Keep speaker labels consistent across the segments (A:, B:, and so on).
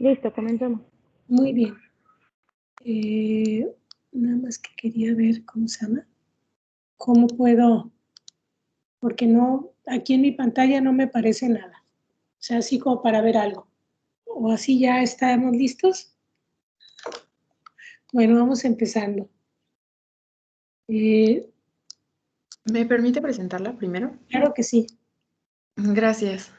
A: Listo, comenzamos.
B: Muy bien. Nada más que quería ver cómo se llama. ¿Cómo puedo? Porque no, aquí en mi pantalla no me parece nada. O sea, así como para ver algo. O así ya estamos listos. Bueno, vamos empezando.
C: ¿Me permite presentarla primero?
B: Claro que sí.
C: Gracias.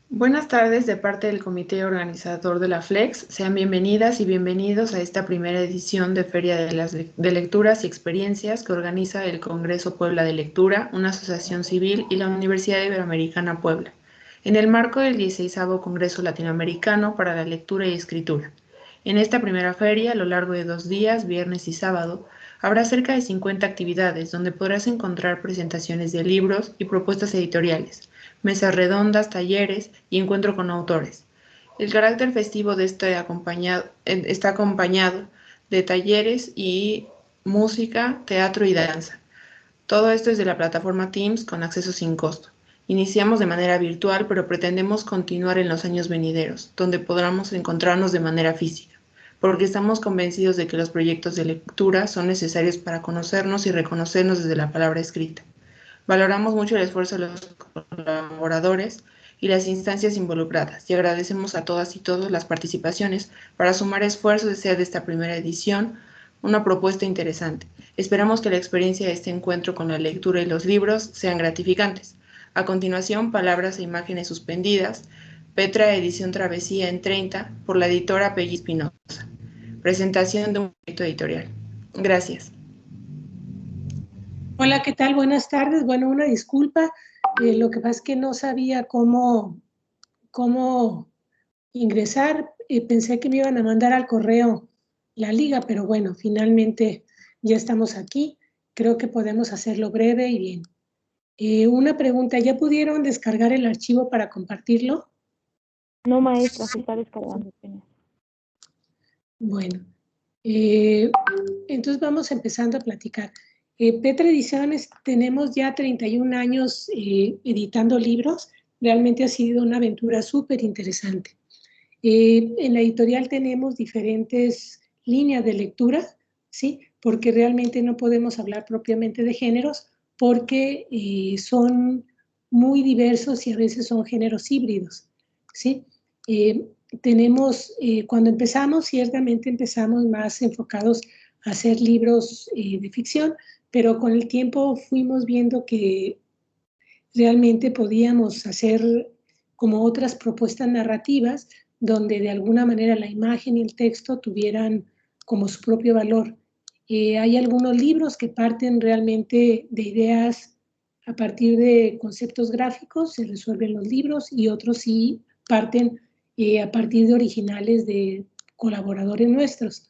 C: Buenas tardes de parte del comité organizador de la FLEX. Sean bienvenidas y bienvenidos a esta primera edición de Feria de Lecturas y Experiencias que organiza el Congreso Puebla de Lectura, una asociación civil y la Universidad Iberoamericana Puebla, en el marco del 16º Congreso Latinoamericano para la Lectura y Escritura. En esta primera feria, a lo largo de 2 días, viernes y sábado, habrá cerca de 50 actividades donde podrás encontrar presentaciones de libros y propuestas editoriales, mesas redondas, talleres y encuentro con autores. El carácter festivo de está acompañado de talleres y música, teatro y danza. Todo esto es de la plataforma Teams con acceso sin costo. Iniciamos de manera virtual, pero pretendemos continuar en los años venideros, donde podamos encontrarnos de manera física, porque estamos convencidos de que los proyectos de lectura son necesarios para conocernos y reconocernos desde la palabra escrita. Valoramos mucho el esfuerzo de los colaboradores y las instancias involucradas y agradecemos a todas y todos las participaciones para sumar esfuerzos de ser de esta primera edición una propuesta interesante. Esperamos que la experiencia de este encuentro con la lectura y los libros sean gratificantes. A continuación, palabras e imágenes suspendidas, Petra, edición Travesía en 30, por la editora Peggy Espinosa. Presentación de un proyecto editorial. Gracias.
B: Hola, ¿qué tal? Buenas tardes. Bueno, una disculpa. Lo que pasa es que no sabía cómo ingresar. Pensé que me iban a mandar al correo la liga, pero bueno, finalmente ya estamos aquí. Creo que podemos hacerlo breve y bien. Una pregunta, ¿ya pudieron descargar el archivo para compartirlo?
A: No, maestra, se está descargando apenas.
B: Bueno, entonces vamos empezando a platicar. Petra Ediciones, tenemos ya 31 años editando libros. Realmente ha sido una aventura súper interesante. En la editorial tenemos diferentes líneas de lectura, ¿sí? Porque realmente no podemos hablar propiamente de géneros porque son muy diversos y a veces son géneros híbridos, ¿sí? Cuando empezamos, ciertamente empezamos más enfocados a hacer libros de ficción, pero con el tiempo fuimos viendo que realmente podíamos hacer como otras propuestas narrativas donde de alguna manera la imagen y el texto tuvieran como su propio valor. Hay algunos libros que parten realmente de ideas a partir de conceptos gráficos, se resuelven los libros, y otros sí parten a partir de originales de colaboradores nuestros.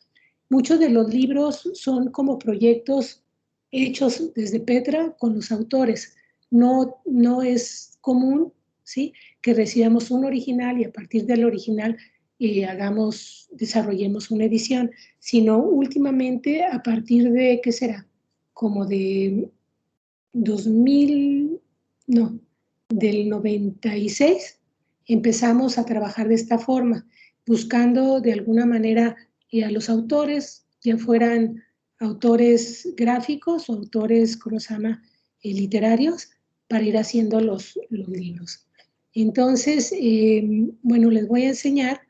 B: Muchos de los libros son como proyectos hechos desde Petra con los autores. No es común, ¿sí?, que recibamos un original y a partir del original desarrollemos una edición, sino últimamente a partir de, ¿qué será? Como de 2000, no, del 96, empezamos a trabajar de esta forma, buscando de alguna manera a los autores, ya fueran autores gráficos o autores, ¿cómo se llama?, literarios, para ir haciendo los libros. Entonces, bueno, les voy a enseñar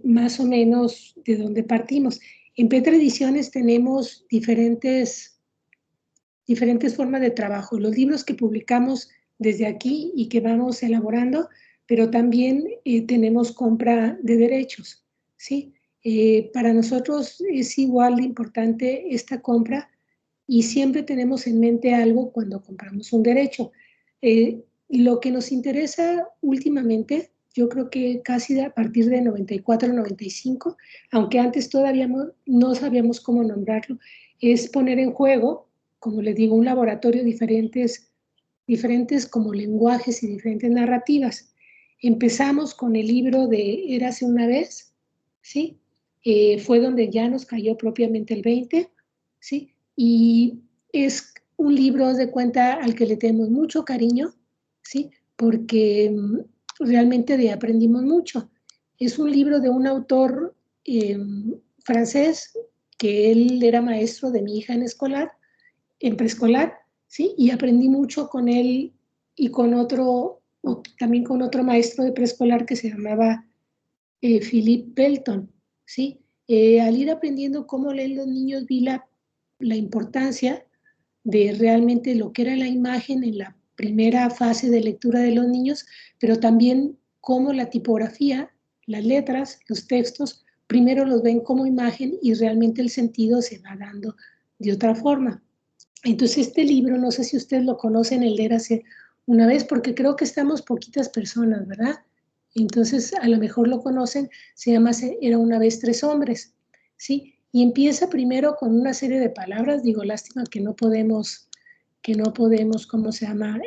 B: más o menos de dónde partimos. En Petra Ediciones tenemos diferentes formas de trabajo. Los libros que publicamos desde aquí y que vamos elaborando, pero también tenemos compra de derechos, ¿sí? Para nosotros es igual de importante esta compra y siempre tenemos en mente algo cuando compramos un derecho. Lo que nos interesa últimamente, yo creo que casi a partir de 94, 95, aunque antes todavía no sabíamos cómo nombrarlo, es poner en juego, como les digo, un laboratorio diferentes como lenguajes y diferentes narrativas. Empezamos con el libro de Érase una vez, ¿sí? Fue donde ya nos cayó propiamente el 20, ¿sí? Y es un libro, haz de cuenta, al que le tenemos mucho cariño, ¿sí? Porque realmente de aprendimos mucho. Es un libro de un autor francés, que él era maestro de mi hija en preescolar, ¿sí? Y aprendí mucho con él y con también con otro maestro de preescolar que se llamaba Philippe Pelton, ¿sí? Al ir aprendiendo cómo leen los niños, vi la importancia de realmente lo que era la imagen en la primera fase de lectura de los niños, pero también cómo la tipografía, las letras, los textos, primero los ven como imagen y realmente el sentido se va dando de otra forma. Entonces este libro, no sé si ustedes lo conocen, el de Érase una vez, porque creo que estamos poquitas personas, ¿verdad? Entonces a lo mejor lo conocen, se llama Era una vez tres hombres, ¿sí? Y empieza primero con una serie de palabras, digo, lástima que no podemos, ¿cómo se llama?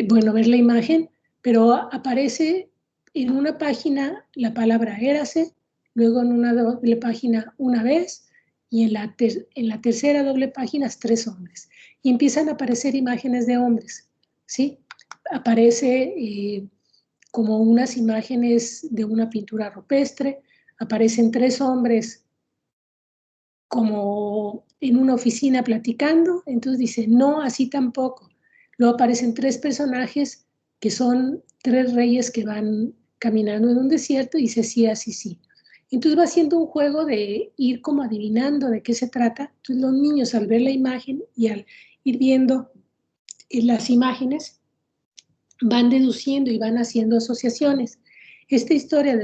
B: Bueno, ver la imagen, pero aparece en una página la palabra érase, luego en una doble página una vez, y en la tercera doble página tres hombres. Y empiezan a aparecer imágenes de hombres, ¿sí? Aparece como unas imágenes de una pintura rupestre, aparecen tres hombres como en una oficina platicando, entonces dice, no, así tampoco. Luego aparecen tres personajes que son tres reyes que van caminando en un desierto y dice, sí, así, sí. Entonces va haciendo un juego de ir como adivinando de qué se trata. Entonces los niños al ver la imagen y al ir viendo las imágenes van deduciendo y van haciendo asociaciones. Esta historia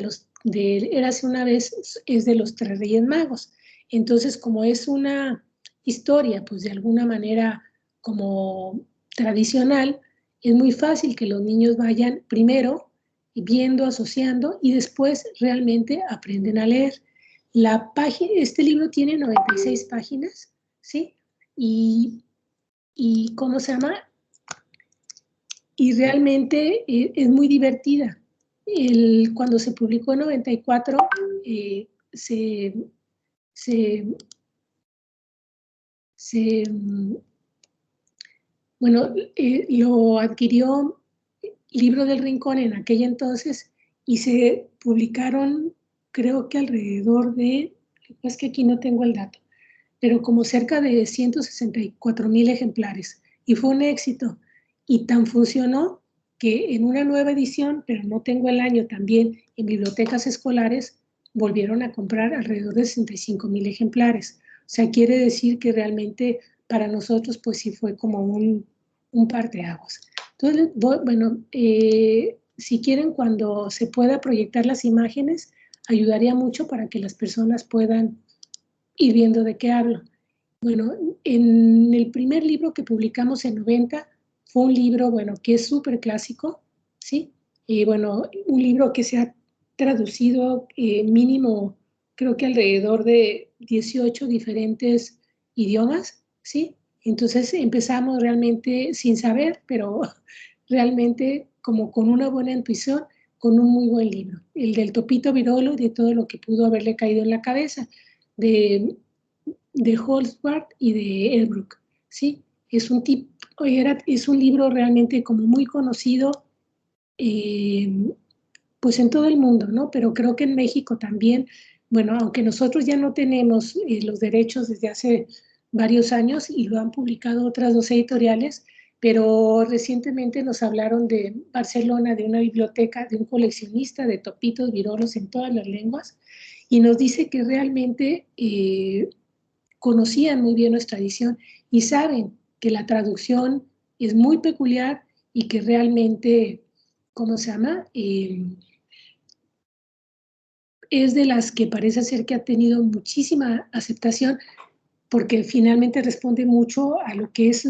B: de Érase una vez es de los tres reyes magos. Entonces, como es una historia, pues de alguna manera como tradicional, es muy fácil que los niños vayan primero viendo, asociando y después realmente aprenden a leer. Este libro tiene 96 páginas, ¿sí? Y ¿cómo se llama? Y realmente es muy divertida. Cuando se publicó en 94, eh, se, se, se, bueno, lo adquirió Libro del Rincón en aquel entonces y se publicaron, creo que alrededor de, es que aquí no tengo el dato, pero como cerca de 164,000 ejemplares. Y fue un éxito. Y tan funcionó que en una nueva edición, pero no tengo el año, también en bibliotecas escolares volvieron a comprar alrededor de 65,000 ejemplares. O sea, quiere decir que realmente para nosotros pues sí fue como un parteaguas. Entonces, bueno, si quieren, cuando se pueda proyectar las imágenes, ayudaría mucho para que las personas puedan ir viendo de qué hablo. Bueno, en el primer libro que publicamos en 90 fue un libro, bueno, que es súper clásico, ¿sí? Y bueno, un libro que se ha traducido mínimo, creo que alrededor de 18 diferentes idiomas, ¿sí? Entonces empezamos realmente sin saber, pero realmente como con una buena intuición, con un muy buen libro. El del Topito Virolo, de todo lo que pudo haberle caído en la cabeza, de Holzbart y de Elbrook, ¿sí? Es un libro realmente como muy conocido, eh, pues en todo el mundo, ¿no? Pero creo que en México también, bueno, aunque nosotros ya no tenemos los derechos desde hace varios años y lo han publicado otras dos editoriales, pero recientemente nos hablaron de Barcelona, de una biblioteca, de un coleccionista de topitos virolos en todas las lenguas, y nos dice que realmente conocían muy bien nuestra edición y saben que la traducción es muy peculiar y que realmente, ¿cómo se llama? Es de las que parece ser que ha tenido muchísima aceptación porque finalmente responde mucho a lo que es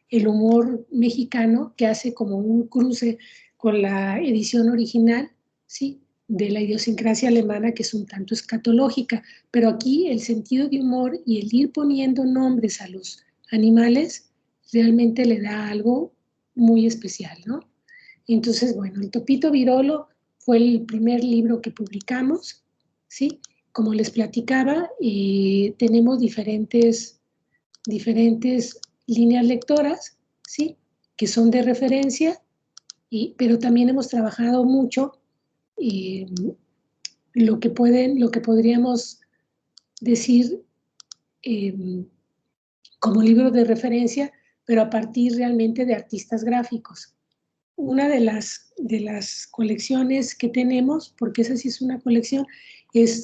B: el humor mexicano, que hace como un cruce con la edición original, ¿sí? De la idiosincrasia alemana, que es un tanto escatológica, pero aquí el sentido de humor y el ir poniendo nombres a los animales realmente le da algo muy especial, ¿no? Entonces, bueno, El Topito Virolo fue el primer libro que publicamos, ¿sí? como les platicaba, tenemos diferentes líneas lectoras, ¿sí? Que son de referencia, pero también hemos trabajado mucho lo que podríamos decir como libros de referencia, pero a partir realmente de artistas gráficos. Una de las colecciones que tenemos, porque esa sí es una colección,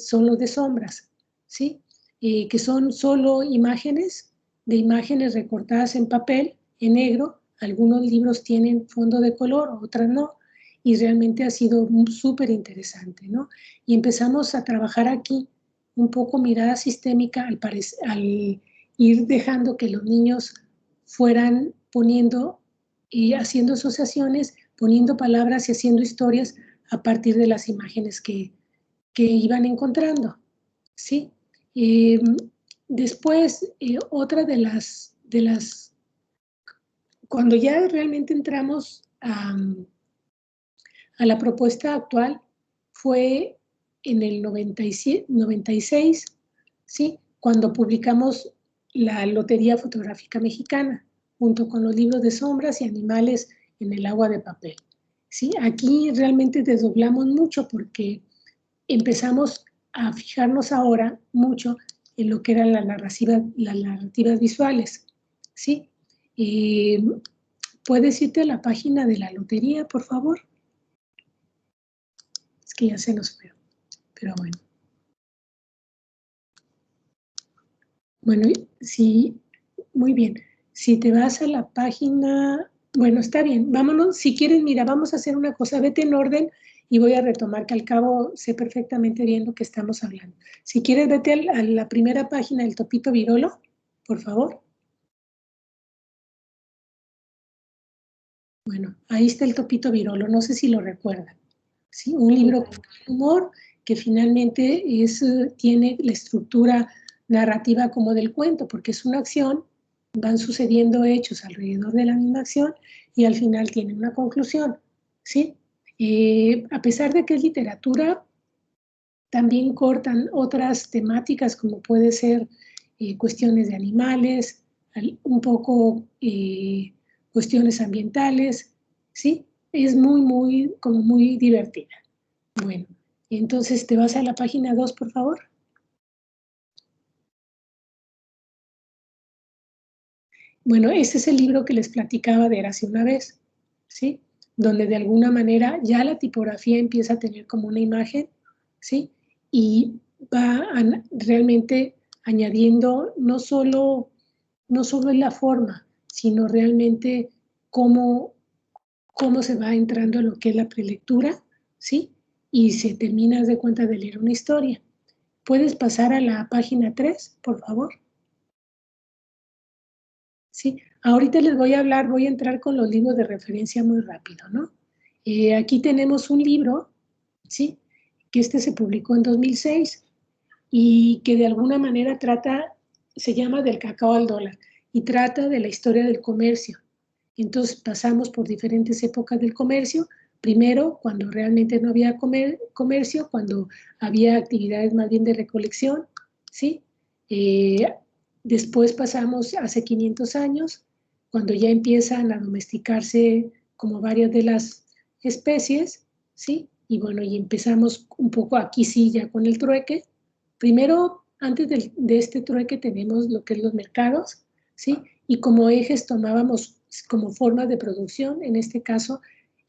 B: son los de sombras, ¿sí? Que son solo imágenes recortadas en papel, en negro. Algunos libros tienen fondo de color, otras no, y realmente ha sido súper interesante, ¿no? Y empezamos a trabajar aquí un poco mirada sistémica al ir dejando que los niños fueran poniendo y haciendo asociaciones, poniendo palabras y haciendo historias a partir de las imágenes que iban encontrando, ¿sí? Después, otra de las, cuando ya realmente entramos a la propuesta actual, fue en el 96, ¿sí? Cuando publicamos la Lotería Fotográfica Mexicana, junto con los libros de sombras y animales en el agua de papel, ¿sí? Aquí realmente desdoblamos mucho porque empezamos a fijarnos ahora mucho en lo que eran las narrativas visuales, ¿sí? ¿Puedes irte a la página de la lotería, por favor? Es que ya se nos fue, pero bueno. Bueno, sí, muy bien. Si te vas a la página, bueno, está bien, vámonos. Si quieres, mira, vamos a hacer una cosa, vete en orden y voy a retomar, que al cabo sé perfectamente bien lo que estamos hablando. Si quieres, vete a la primera página del Topito Virolo, por favor. Bueno, ahí está el Topito Virolo, no sé si lo recuerdan. ¿Sí? Un libro con humor que finalmente tiene la estructura narrativa como del cuento, porque es una acción, van sucediendo hechos alrededor de la misma acción y al final tiene una conclusión, ¿sí? A pesar de que es literatura, también cortan otras temáticas como puede ser cuestiones de animales, un poco cuestiones ambientales, ¿sí? Es como muy divertida. Bueno, entonces te vas a la página 2, por favor. Bueno, ese es el libro que les platicaba de Érase una vez, ¿sí? Donde de alguna manera ya la tipografía empieza a tener como una imagen, ¿sí? Y va realmente añadiendo no solo en la forma, sino realmente cómo se va entrando en lo que es la prelectura, ¿sí? Y se termina de cuenta de leer una historia. ¿Puedes pasar a la página 3, por favor? Sí, ahorita les voy a hablar, voy a entrar con los libros de referencia muy rápido, ¿no? Aquí tenemos un libro, ¿sí? Que se publicó en 2006 y que de alguna manera se llama Del cacao al dólar y trata de la historia del comercio. Entonces pasamos por diferentes épocas del comercio, primero cuando realmente no había comercio, cuando había actividades más bien de recolección, ¿sí? Después pasamos hace 500 años, cuando ya empiezan a domesticarse como varias de las especies, ¿sí? Y bueno, y empezamos un poco aquí sí ya con el trueque. Primero, antes de este trueque tenemos lo que es los mercados, ¿sí? Y como ejes tomábamos como formas de producción, en este caso,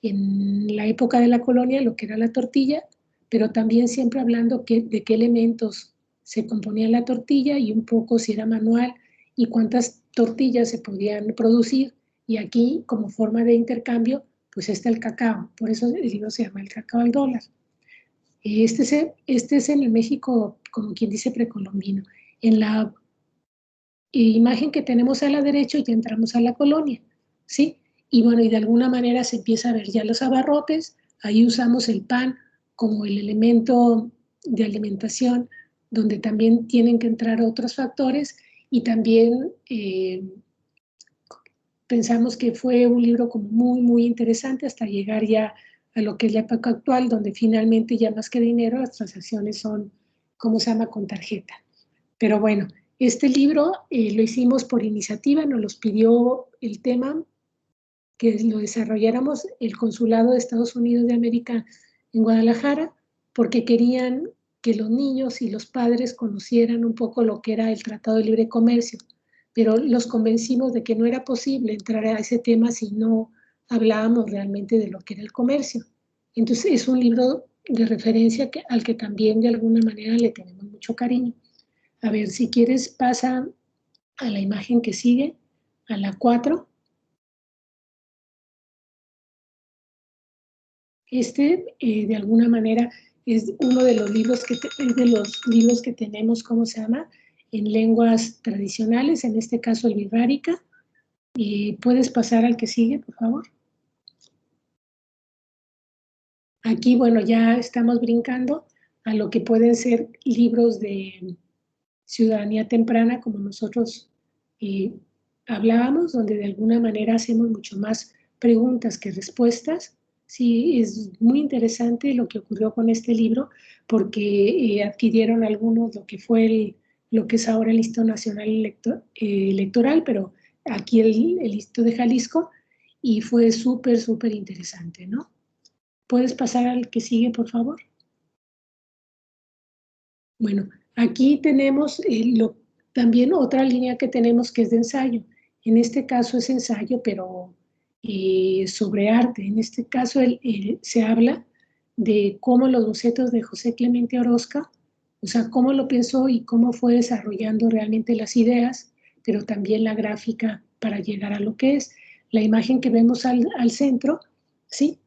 B: en la época de la colonia, lo que era la tortilla, pero también siempre hablando de qué elementos se componía la tortilla y un poco si era manual y cuántas tortillas se podían producir. Y aquí, como forma de intercambio, pues está el cacao. Por eso el libro se llama El cacao al dólar. Este es en el México, como quien dice, precolombino. En la imagen que tenemos a la derecha ya entramos a la colonia, ¿sí? Y bueno, y de alguna manera se empieza a ver ya los abarrotes, ahí usamos el pan como el elemento de alimentación, donde también tienen que entrar otros factores y también pensamos que fue un libro como muy interesante hasta llegar ya a lo que es la época actual, donde finalmente ya más que dinero las transacciones son ¿cómo se llama?, con tarjeta. Pero bueno, este libro lo hicimos por iniciativa, nos los pidió el tema que lo desarrolláramos el Consulado de Estados Unidos de América en Guadalajara, porque querían que los niños y los padres conocieran un poco lo que era el Tratado de Libre Comercio, pero los convencimos de que no era posible entrar a ese tema si no hablábamos realmente de lo que era el comercio. Entonces es un libro de referencia al que también de alguna manera le tenemos mucho cariño. A ver, si quieres pasa a la imagen que sigue, a la 4. De alguna manera, es uno de los libros que tenemos, ¿cómo se llama?, en lenguas tradicionales, en este caso el Wixárika. ¿Puedes pasar al que sigue, por favor? Aquí, bueno, ya estamos brincando a lo que pueden ser libros de ciudadanía temprana, como nosotros hablábamos, donde de alguna manera hacemos mucho más preguntas que respuestas. Sí, es muy interesante lo que ocurrió con este libro, porque adquirieron algunos lo que es ahora el Instituto Nacional Electoral, pero aquí el Instituto de Jalisco, y fue súper, súper interesante, ¿no? ¿Puedes pasar al que sigue, por favor? Bueno, aquí tenemos también otra línea que tenemos que es de ensayo. En este caso es ensayo, pero sobre arte. En este caso se habla de cómo los bocetos de José Clemente Orozco, o sea, cómo lo pensó y cómo fue desarrollando realmente las ideas, pero también la gráfica para llegar a lo que es. La imagen que vemos al centro, ¿sí?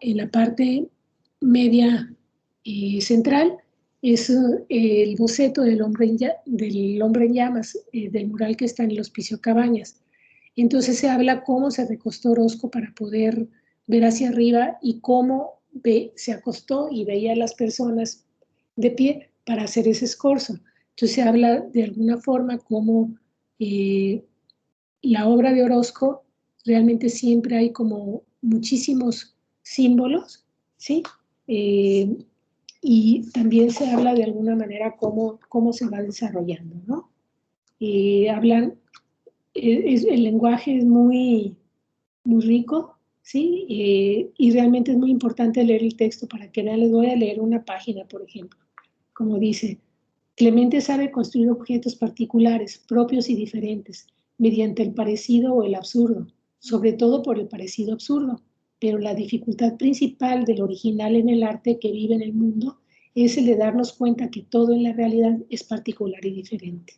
B: En la parte media central, es el boceto del hombre en llamas, del mural que está en el Hospicio Cabañas. Entonces se habla cómo se recostó Orozco para poder ver hacia arriba y cómo se acostó y veía a las personas de pie para hacer ese escorzo. Entonces se habla de alguna forma cómo la obra de Orozco realmente siempre hay como muchísimos símbolos, ¿sí? Y también se habla de alguna manera cómo se va desarrollando, ¿no? El lenguaje es muy, muy rico, ¿sí? Y realmente es muy importante leer el texto para que vean. Les voy a leer una página, por ejemplo, como dice: Clemente sabe construir objetos particulares, propios y diferentes, mediante el parecido o el absurdo, sobre todo por el parecido absurdo, pero la dificultad principal del original en el arte que vive en el mundo es el de darnos cuenta que todo en la realidad es particular y diferente.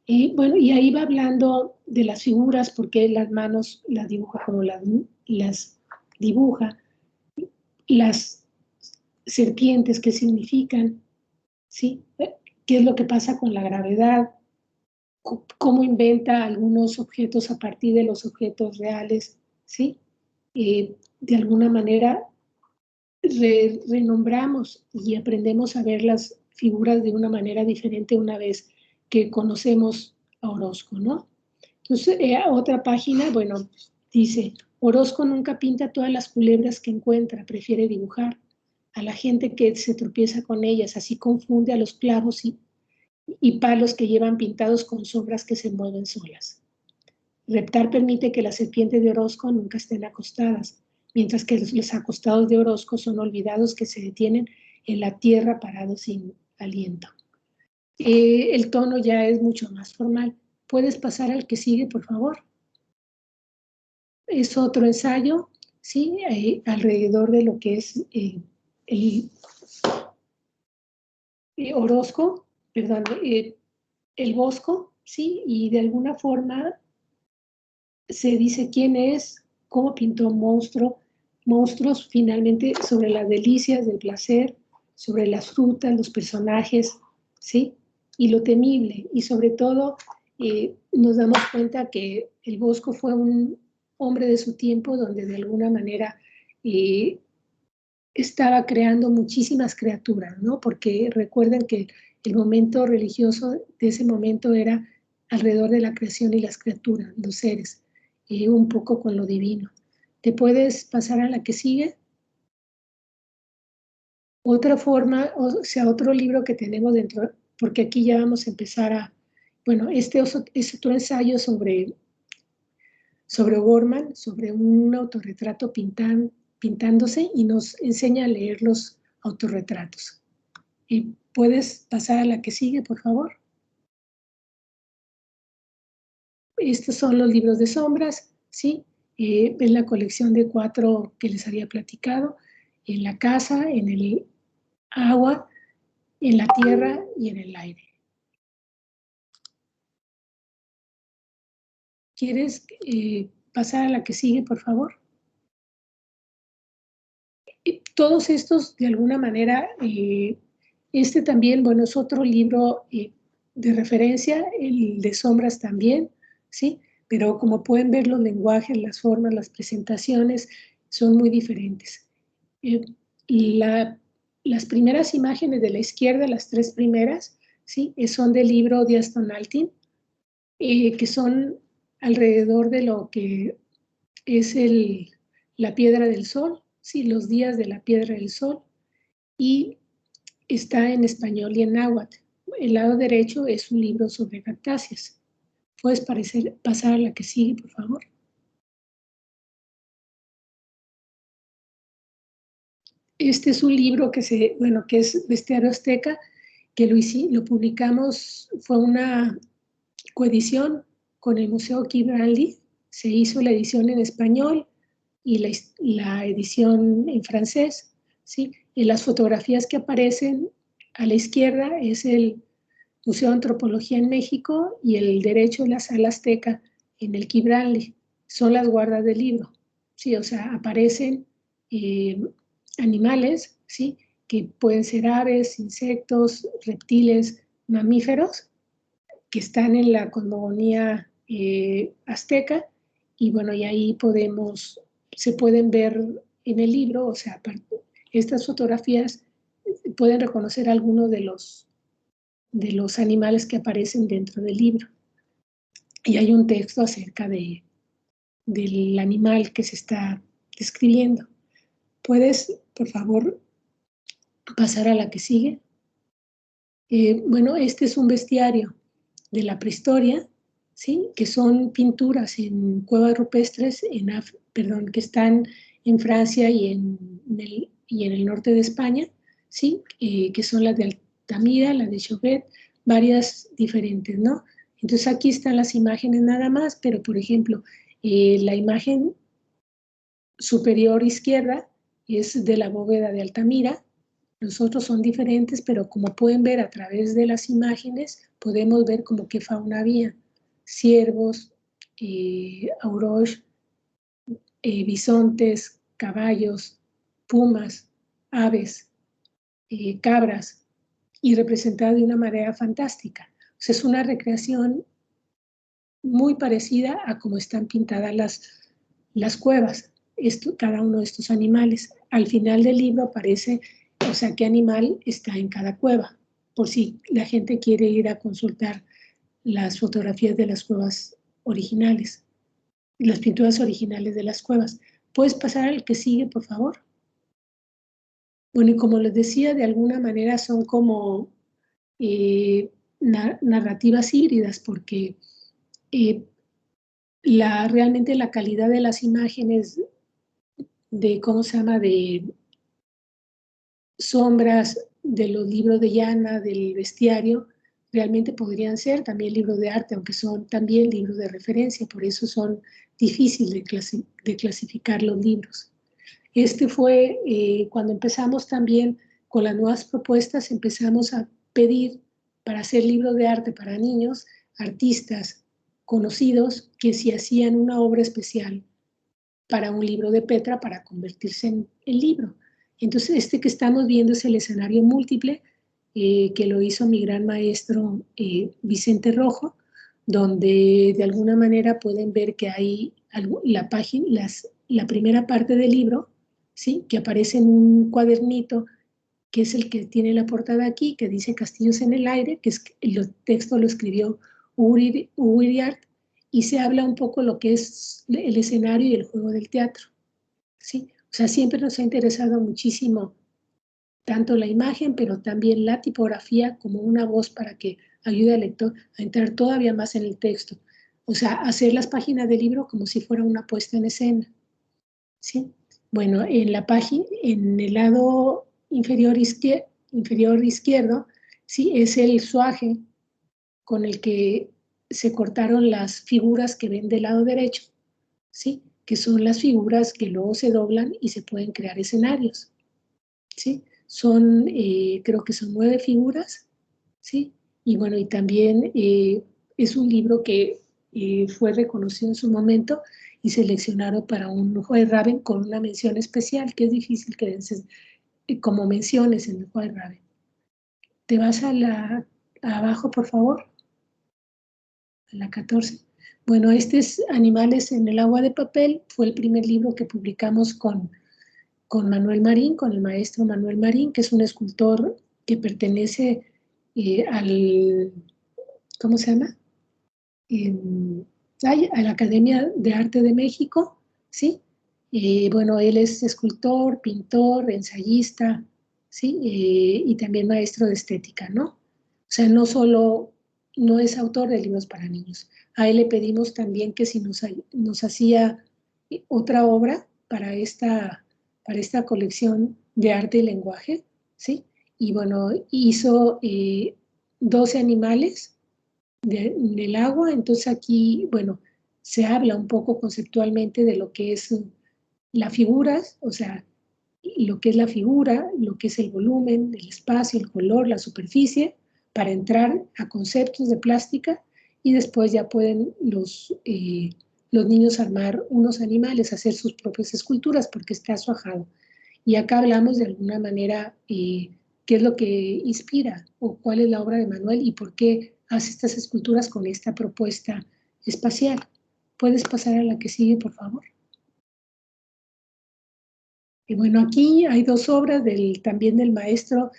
B: Y bueno, y ahí va hablando de las figuras, porque las manos las dibuja como las dibuja, las serpientes, qué significan, ¿sí? ¿Qué es lo que pasa con la gravedad? ¿Cómo inventa algunos objetos a partir de los objetos reales? ¿Sí? De alguna manera renombramos y aprendemos a ver las figuras de una manera diferente una vez que conocemos a Orozco, ¿no? Entonces, otra página, bueno, dice: Orozco nunca pinta todas las culebras que encuentra, prefiere dibujar a la gente que se tropieza con ellas, así confunde a los clavos y palos que llevan pintados con sombras que se mueven solas. Reptar permite que las serpientes de Orozco nunca estén acostadas, mientras que los acostados de Orozco son olvidados que se detienen en la tierra parados sin aliento. El tono ya es mucho más formal. ¿Puedes pasar al que sigue, por favor? Es otro ensayo, ¿sí? Alrededor de lo que es el Orozco, perdón, el Bosco, ¿sí? Y de alguna forma se dice quién es, cómo pintó monstruos finalmente sobre las delicias del placer, sobre las frutas, los personajes, ¿sí? Y lo temible, y sobre todo nos damos cuenta que el Bosco fue un hombre de su tiempo donde de alguna manera estaba creando muchísimas criaturas, ¿no? Porque recuerden que el momento religioso de ese momento era alrededor de la creación y las criaturas, los seres, un poco con lo divino. ¿Te puedes pasar a la que sigue? Otra forma, o sea, otro libro que tenemos dentro, porque aquí ya vamos a empezar a, bueno, es otro ensayo sobre O'Gorman, sobre un autorretrato pintándose y nos enseña a leer los autorretratos. ¿Puedes pasar a la que sigue, por favor? Estos son los libros de sombras, ¿sí? Es la colección de 4 que les había platicado, en la casa, en el agua, en la tierra y en el aire. ¿Quieres pasar a la que sigue, por favor? Todos estos, de alguna manera, este también, bueno, es otro libro de referencia, el de sombras también, ¿sí? Pero como pueden ver, los lenguajes, las formas, las presentaciones son muy diferentes. Las primeras imágenes de la izquierda, las 3 primeras, ¿sí? Son del libro de Aston Altin, que son alrededor de lo que es la piedra del sol, ¿sí? Los días de la piedra del sol, y está en español y en náhuatl. El lado derecho es un libro sobre cactáceas. ¿Puedes pasar a la que sigue, por favor? Este es un libro que es Bestiario Azteca, que lo publicamos, fue una coedición con el Museo Kibranli. Se hizo la edición en español y la edición en francés, ¿sí? Y las fotografías que aparecen a la izquierda es el Museo de Antropología en México y el derecho es la Sala Azteca en el Kibranli. Son las guardas del libro, ¿sí? O sea, aparecen animales, ¿sí? Que pueden ser aves, insectos, reptiles, mamíferos, que están en la cosmogonía azteca, y bueno, y ahí se pueden ver en el libro, o sea, estas fotografías pueden reconocer algunos de los animales que aparecen dentro del libro. Y hay un texto acerca del animal que se está describiendo. ¿Puedes, por favor, pasar a la que sigue? Bueno, este es un bestiario de la prehistoria, ¿sí? Que son pinturas en cuevas rupestres que están en Francia y en el norte de España, ¿sí? Que son las de Altamira, las de Chauvet, varias diferentes, ¿no? Entonces aquí están las imágenes nada más, pero por ejemplo, la imagen superior izquierda es de la bóveda de Altamira. Los otros son diferentes, pero como pueden ver a través de las imágenes, podemos ver como qué fauna había. Ciervos, auroch, bisontes, caballos, pumas, aves, cabras, y representada de una manera fantástica. O sea, es una recreación muy parecida a cómo están pintadas las cuevas, cada uno de estos animales. Al final del libro aparece, o sea, qué animal está en cada cueva, por si la gente quiere ir a consultar las fotografías de las cuevas originales, las pinturas originales de las cuevas. ¿Puedes pasar al que sigue, por favor? Bueno, y como les decía, de alguna manera son como narrativas híbridas, porque realmente la calidad de las imágenes ¿cómo se llama?, de sombras de los libros de Yana, del bestiario, realmente podrían ser también libros de arte, aunque son también libros de referencia, por eso son difíciles de clasificar los libros. Cuando empezamos también con las nuevas propuestas, empezamos a pedir para hacer libros de arte para niños, artistas conocidos que si hacían una obra especial para un libro de Petra para convertirse en el libro. Entonces, que estamos viendo es el escenario múltiple, que lo hizo mi gran maestro Vicente Rojo, donde de alguna manera pueden ver que hay la primera parte del libro, ¿sí? Que aparece en un cuadernito, que es el que tiene la portada aquí, que dice Castillos en el Aire, que el texto lo escribió Uriart, y se habla un poco lo que es el escenario y el juego del teatro, ¿sí? O sea, siempre nos ha interesado muchísimo tanto la imagen, pero también la tipografía como una voz para que ayude al lector a entrar todavía más en el texto. O sea, hacer las páginas del libro como si fuera una puesta en escena, ¿sí? Bueno, en la página, en el lado inferior izquierdo, ¿sí? Es el suaje con el que se cortaron las figuras que ven del lado derecho, ¿sí? Que son las figuras que luego se doblan y se pueden crear escenarios, ¿sí? Son, creo que son 9 figuras, ¿sí? Y bueno, y también es un libro que fue reconocido en su momento y seleccionado para un juez Raven con una mención especial, que es difícil que como menciones en el juez Raven. ¿Te vas a abajo, por favor? A la 14. Bueno, este es Animales en el agua de papel, fue el primer libro que publicamos con Manuel Marín, con el maestro Manuel Marín, que es un escultor que pertenece al, ¿cómo se llama? A la Academia de Arte de México, ¿sí? Bueno, él es escultor, pintor, ensayista, ¿sí? Y también maestro de estética, ¿no? O sea, no es autor de libros para niños. A él le pedimos también que si nos hacía otra obra para esta colección de arte y lenguaje, ¿sí? Y bueno, hizo 12 animales del agua. Entonces aquí, bueno, se habla un poco conceptualmente de lo que es la figura, o sea, lo que es la figura, lo que es el volumen, el espacio, el color, la superficie, para entrar a conceptos de plástica y después ya pueden los niños armar unos animales, hacer sus propias esculturas porque está suajado. Y acá hablamos de alguna manera qué es lo que inspira o cuál es la obra de Manuel y por qué hace estas esculturas con esta propuesta espacial. ¿Puedes pasar a la que sigue, por favor? Y bueno, aquí hay 2 obras también del maestro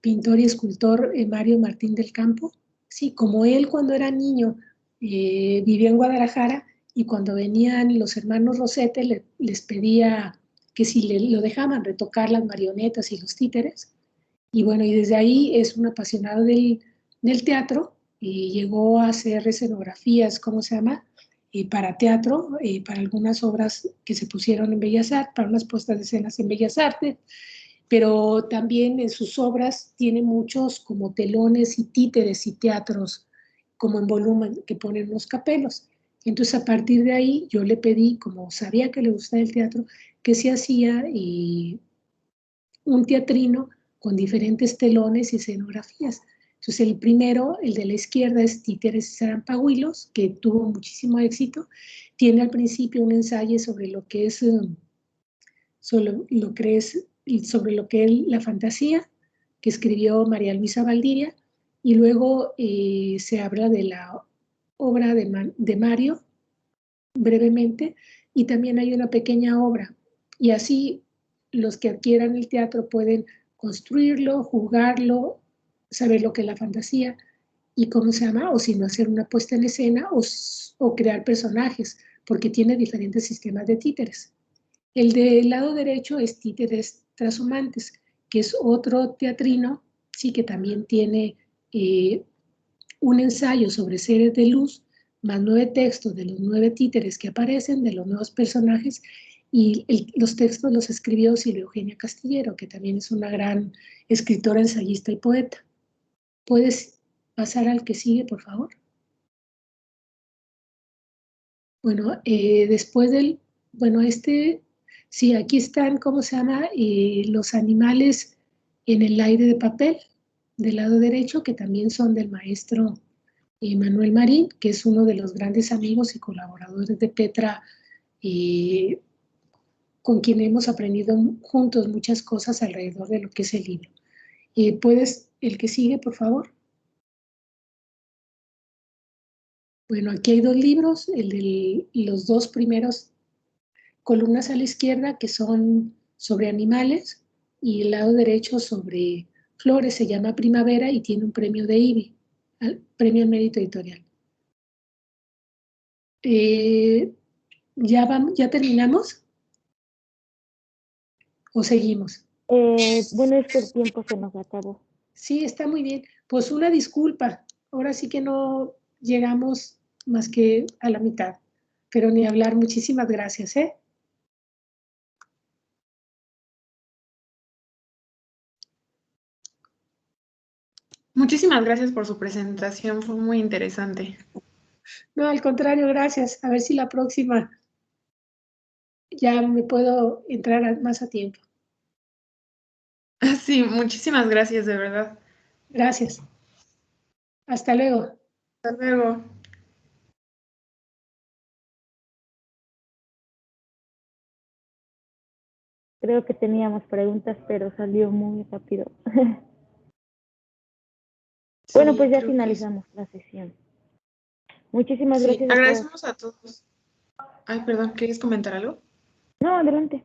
B: pintor y escultor Mario Martín del Campo. Sí, como él cuando era niño vivió en Guadalajara y cuando venían los hermanos Rosete les pedía que si lo dejaban retocar las marionetas y los títeres. Y bueno, y desde ahí es un apasionado del teatro y llegó a hacer escenografías, ¿cómo se llama? Para teatro, para algunas obras que se pusieron en Bellas Artes, para unas puestas de escenas en Bellas Artes, pero también en sus obras tiene muchos como telones y títeres y teatros como en volumen que ponen los capelos. Entonces a partir de ahí yo le pedí, como sabía que le gustaba el teatro, que se hacía un teatrino con diferentes telones y escenografías. Entonces el primero, el de la izquierda, es Títeres y Zarampahuilos, que tuvo muchísimo éxito. Tiene al principio un ensayo sobre lo que es sobre lo que es la fantasía, que escribió María Luisa Valdiria, y luego se habla de la obra de Mario, brevemente, y también hay una pequeña obra. Y así los que adquieran el teatro pueden construirlo, jugarlo, saber lo que es la fantasía y cómo se llama, o si no hacer una puesta en escena o crear personajes, porque tiene diferentes sistemas de títeres. El del lado derecho es Títeres Trashumantes, que es otro teatrino, sí, que también tiene un ensayo sobre seres de luz, más 9 textos de los 9 títeres que aparecen, de los nuevos personajes, y los textos los escribió Silvia Eugenia Castillero, que también es una gran escritora, ensayista y poeta. ¿Puedes pasar al que sigue, por favor? Bueno, después sí, aquí están, ¿cómo se llama? Los animales en el aire de papel, del lado derecho, que también son del maestro Manuel Marín, que es uno de los grandes amigos y colaboradores de Petra, con quien hemos aprendido juntos muchas cosas alrededor de lo que es el libro. ¿Puedes, el que sigue, por favor? Bueno, aquí hay 2 libros, los 2 primeros columnas a la izquierda que son sobre animales y el lado derecho sobre flores, se llama Primavera y tiene un premio de IBI, premio al mérito editorial. ¿Ya terminamos? ¿O seguimos?
A: Bueno, es que el tiempo se nos acabó.
B: Sí, está muy bien. Pues una disculpa. Ahora sí que no llegamos más que a la mitad. Pero ni hablar. Muchísimas gracias, ¿eh?
C: Muchísimas gracias por su presentación, fue muy interesante.
B: No, al contrario, gracias. A ver si la próxima ya me puedo entrar más a tiempo.
C: Sí, muchísimas gracias, de verdad.
B: Gracias. Hasta luego.
C: Hasta luego.
A: Creo que teníamos preguntas, pero salió muy rápido. Bueno,
C: Sí,
A: pues ya
C: creo que sí.
A: finalizamos la sesión. Muchísimas
C: Sí,
A: gracias a todos.
C: agradecemos a todos. Ay, perdón, ¿quieres comentar algo?
A: No, adelante.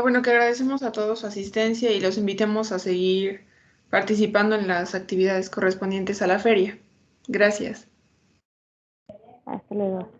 C: Bueno, que agradecemos a todos su asistencia y los invitemos a seguir participando en las actividades correspondientes a la feria. Gracias.
A: Hasta luego.